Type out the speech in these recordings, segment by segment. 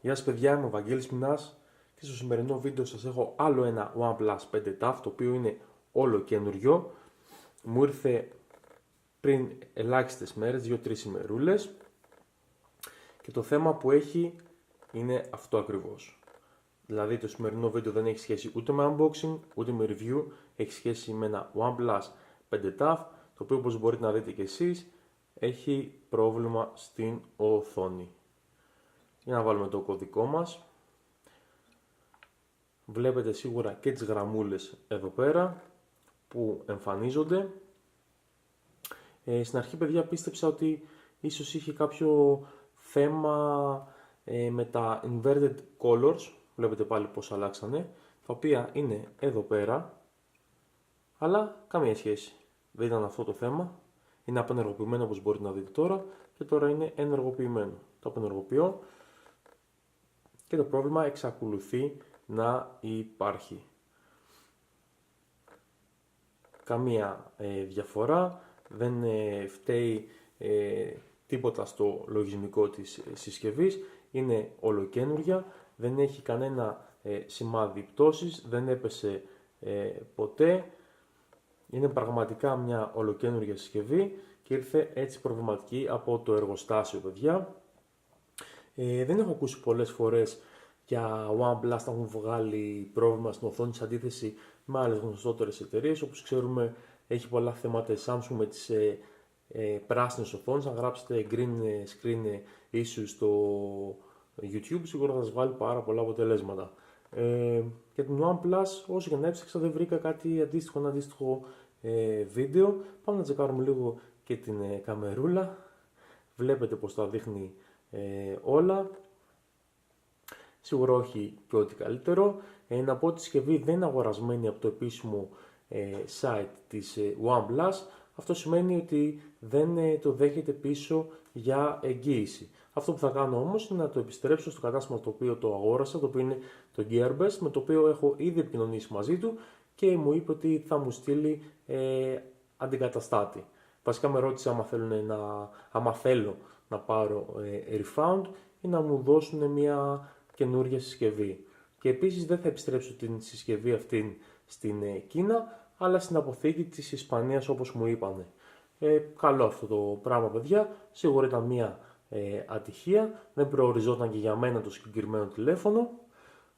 Γεια σας παιδιά, είμαι ο Βαγγέλης Μινάς και στο σημερινό βίντεο σας έχω άλλο ένα OnePlus 5 TAF, το οποίο είναι όλο καινούριο. Μου ήρθε πριν ελάχιστες μέρες, 2-3 ημερούλες, και το θέμα που έχει είναι αυτό ακριβώς. Δηλαδή το σημερινό βίντεο δεν έχει σχέση ούτε με unboxing ούτε με review, έχει σχέση με ένα OnePlus 5 TAF, το οποίο, όπως μπορείτε να δείτε και εσείς, έχει πρόβλημα στην οθόνη. Για να βάλουμε το κωδικό μας. Βλέπετε σίγουρα και τις γραμμούλες εδώ πέρα που εμφανίζονται. Στην αρχή, παιδιά, πίστεψα ότι ίσως είχε κάποιο θέμα με τα inverted colors. Βλέπετε πάλι πως αλλάξανε, τα οποία είναι εδώ πέρα, αλλά καμία σχέση. Δεν ήταν αυτό το θέμα. Είναι απενεργοποιημένο, όπως μπορείτε να δείτε τώρα, και τώρα είναι ενεργοποιημένο. Το απενεργοποιώ και το πρόβλημα εξακολουθεί να υπάρχει. Καμία διαφορά, δεν φταίει τίποτα στο λογισμικό της συσκευής, είναι ολοκαίνουργια, δεν έχει κανένα σημάδι πτώσης, δεν έπεσε ποτέ, είναι πραγματικά μια ολοκαίνουργια συσκευή και ήρθε έτσι προβληματική από το εργοστάσιο, παιδιά. Δεν έχω ακούσει πολλές φορές για OnePlus να έχουν βγάλει πρόβλημα στην οθόνη σε αντίθεση με άλλες γνωστότερες εταιρείες. Όπως ξέρουμε, έχει πολλά θέματα η Samsung με τις πράσινες οθόνες. Αν γράψετε green screen issues στο YouTube, σίγουρα θα σας βάλει πάρα πολλά αποτελέσματα. Για την OnePlus, όσο και να έψαξα, δεν βρήκα κάτι αντίστοιχο βίντεο. Πάμε να τσεκάρουμε λίγο και την καμερούλα. Βλέπετε πως τα δείχνει όλα. Σίγουρα όχι και ό,τι καλύτερο. Να πω ότι η συσκευή δεν είναι αγορασμένη από το επίσημο site της OnePlus. Αυτό σημαίνει ότι δεν το δέχεται πίσω για εγγύηση. Αυτό που θα κάνω όμως είναι να το επιστρέψω στο κατάστημα το οποίο το αγόρασα, το οποίο είναι το Gearbest, με το οποίο έχω ήδη επικοινωνήσει μαζί του και μου είπε ότι θα μου στείλει αντικαταστάτη. Βασικά με ρώτησε άμα θέλω να πάρω refund ή να μου δώσουν μια καινούργια συσκευή. Και επίσης δεν θα επιστρέψω την συσκευή αυτή στην Κίνα, αλλά στην αποθήκη της Ισπανίας, όπως μου είπανε. Καλό αυτό το πράγμα, παιδιά. Σίγουρα ήταν μια ατυχία. Δεν προοριζόταν και για μένα το συγκεκριμένο τηλέφωνο,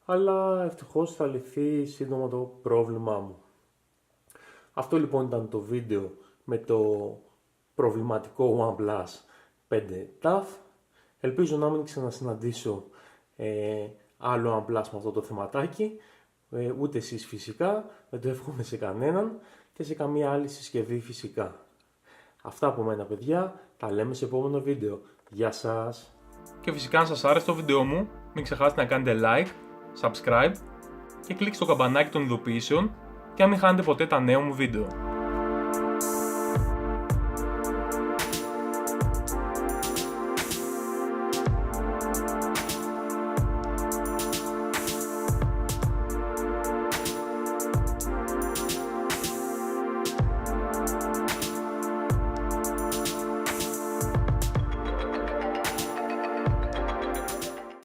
αλλά ευτυχώς θα λυθεί σύντομα το πρόβλημά μου. Αυτό λοιπόν ήταν το βίντεο με το προβληματικό OnePlus 5 TAF. Ελπίζω να μην ξανασυναντήσω άλλο OnePlus με αυτό το θεματάκι, ούτε εσείς φυσικά, δεν το εύχομαι σε κανέναν και σε καμία άλλη συσκευή φυσικά. Αυτά από μένα, παιδιά, τα λέμε σε επόμενο βίντεο. Γεια σας! Και φυσικά, αν σας άρεσε το βίντεο μου, μην ξεχάσετε να κάνετε like, subscribe και κλικ στο καμπανάκι των ειδοποιήσεων και να μην χάνετε ποτέ τα νέα μου βίντεο.